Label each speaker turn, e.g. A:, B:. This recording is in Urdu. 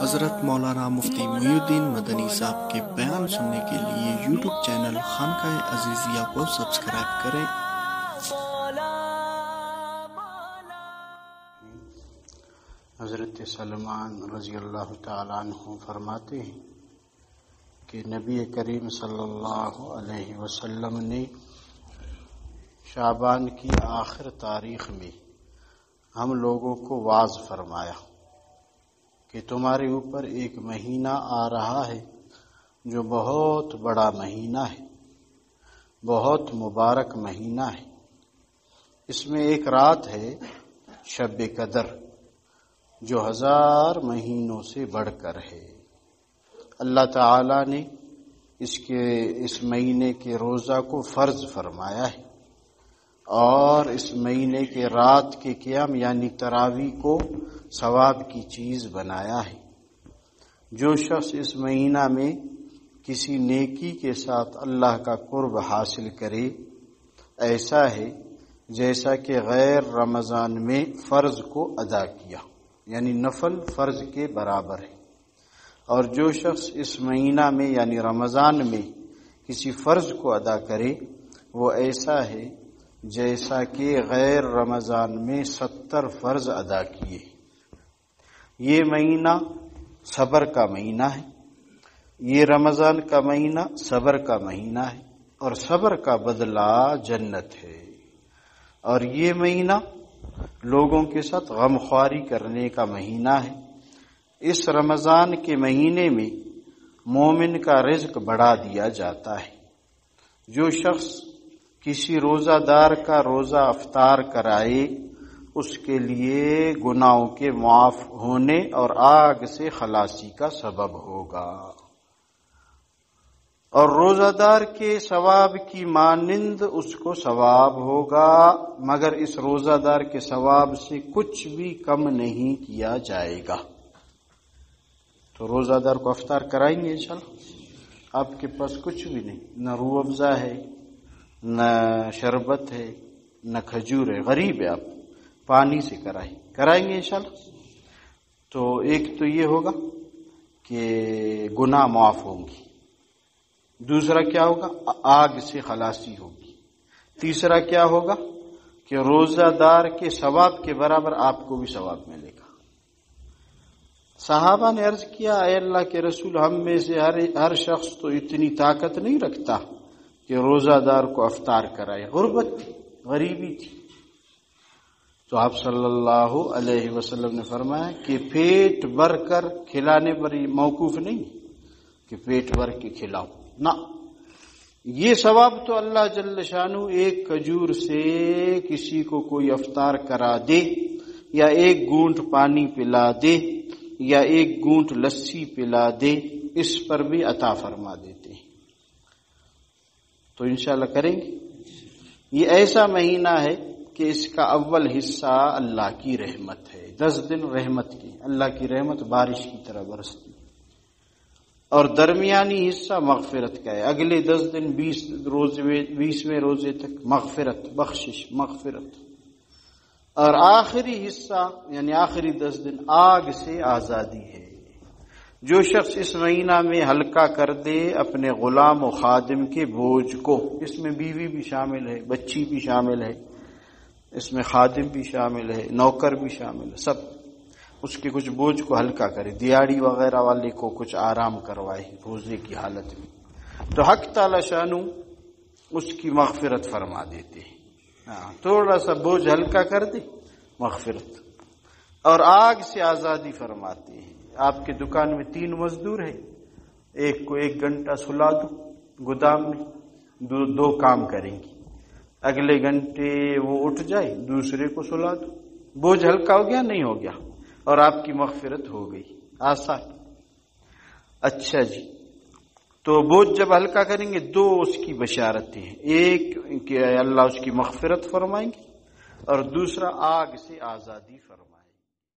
A: حضرت مولانا مفتی محی الدین مدنی صاحب کے بیان سننے کے لیے یوٹیوب چینل خانقاہ عزیزیہ کو سبسکرائب کریں۔
B: حضرت سلمان رضی اللہ تعالیٰ عنہ فرماتے ہیں کہ نبی کریم صلی اللہ علیہ وسلم نے شعبان کی آخر تاریخ میں ہم لوگوں کو واعظ فرمایا کہ تمہارے اوپر ایک مہینہ آ رہا ہے جو بہت بڑا مہینہ ہے، بہت مبارک مہینہ ہے۔ اس میں ایک رات ہے شب قدر جو 1000 مہینوں سے بڑھ کر ہے۔ اللہ تعالی نے اس مہینے کے روزہ کو فرض فرمایا ہے اور اس مہینے کے رات کے قیام یعنی تراویح کو ثواب کی چیز بنایا ہے۔ جو شخص اس مہینہ میں کسی نیکی کے ساتھ اللہ کا قرب حاصل کرے، ایسا ہے جیسا کہ غیر رمضان میں فرض کو ادا کیا، یعنی نفل فرض کے برابر ہے۔ اور جو شخص اس مہینہ میں یعنی رمضان میں کسی فرض کو ادا کرے، وہ ایسا ہے جیسا کہ غیر رمضان میں 70 فرض ادا کیے۔ یہ مہینہ صبر کا مہینہ ہے، یہ رمضان کا مہینہ صبر کا مہینہ ہے، اور صبر کا بدلہ جنت ہے۔ اور یہ مہینہ لوگوں کے ساتھ غمخواری کرنے کا مہینہ ہے۔ اس رمضان کے مہینے میں مومن کا رزق بڑھا دیا جاتا ہے۔ جو شخص کسی روزہ دار کا روزہ افطار کرائے، اس کے لیے گناہوں کے معاف ہونے اور آگ سے خلاصی کا سبب ہوگا، اور روزہ دار کے ثواب کی مانند اس کو ثواب ہوگا، مگر اس روزہ دار کے ثواب سے کچھ بھی کم نہیں کیا جائے گا۔ تو روزہ دار کو افطار کرائیں گے انشاءاللہ؟ آپ کے پاس کچھ بھی نہیں، نہ روح افزا ہے، نہ شربت ہے، نہ کھجور ہے، غریب ہے، آپ پانی سے کرائیں گے انشاءاللہ؟ تو ایک تو یہ ہوگا کہ گناہ معاف ہوں گی، دوسرا کیا ہوگا؟ آگ سے خلاصی ہوگی، تیسرا کیا ہوگا کہ روزہ دار کے ثواب کے برابر آپ کو بھی ثواب ملے گا۔ صحابہ نے عرض کیا، اے اللہ کے رسول، ہم میں سے ہر شخص تو اتنی طاقت نہیں رکھتا کہ روزہ دار کو افطار کرائے، غربت تھی، غریبی تھی۔ تو آپ صلی اللہ علیہ وسلم نے فرمایا کہ پیٹ بھر کر کھلانے پر موقوف نہیں کہ پیٹ بھر کے کھلاؤ، نہ، یہ ثواب تو اللہ جل شانہ ایک کھجور سے کسی کو کوئی افطار کرا دے، یا ایک گھونٹ پانی پلا دے، یا ایک گھونٹ لسی پلا دے، اس پر بھی عطا فرما دیتے ہیں۔ تو انشاءاللہ کریں گے۔ یہ ایسا مہینہ ہے کہ اس کا اول حصہ اللہ کی رحمت ہے، 10 دن رحمت کی، اللہ کی رحمت بارش کی طرح برستی، اور درمیانی حصہ مغفرت کا ہے، اگلے 10 دن 20ویں روزے تک مغفرت، بخشش، مغفرت، اور آخری حصہ یعنی آخری 10 دن آگ سے آزادی ہے۔ جو شخص اس مہینہ میں ہلکا کر دے اپنے غلام و خادم کے بوجھ کو، اس میں بیوی بھی شامل ہے، بچی بھی شامل ہے، اس میں خادم بھی شامل ہے، نوکر بھی شامل ہے، سب اس کے کچھ بوجھ کو ہلکا کرے، دیہڑی وغیرہ والے کو کچھ آرام کروائے روزے کی حالت میں، تو حق تعالی شانو اس کی مغفرت فرما دیتے ہیں۔ تھوڑا سا بوجھ ہلکا کر دے، مغفرت، اور آگ سے آزادی فرماتے ہیں۔ آپ کے دکان میں 3 مزدور ہیں، ایک کو 1 گھنٹہ سلا دو گودام میں، دو کام کریں گی، اگلے گھنٹے وہ اٹھ جائے، دوسرے کو سلا دو، بوجھ ہلکا ہو گیا؟ نہیں ہو گیا، اور آپ کی مغفرت ہو گئی، آسان۔ اچھا جی، تو بوجھ جب ہلکا کریں گے 2 اس کی بشارتیں ہیں، ایک کہ اللہ اس کی مغفرت فرمائیں گے، اور دوسرا آگ سے آزادی فرمائیں گے۔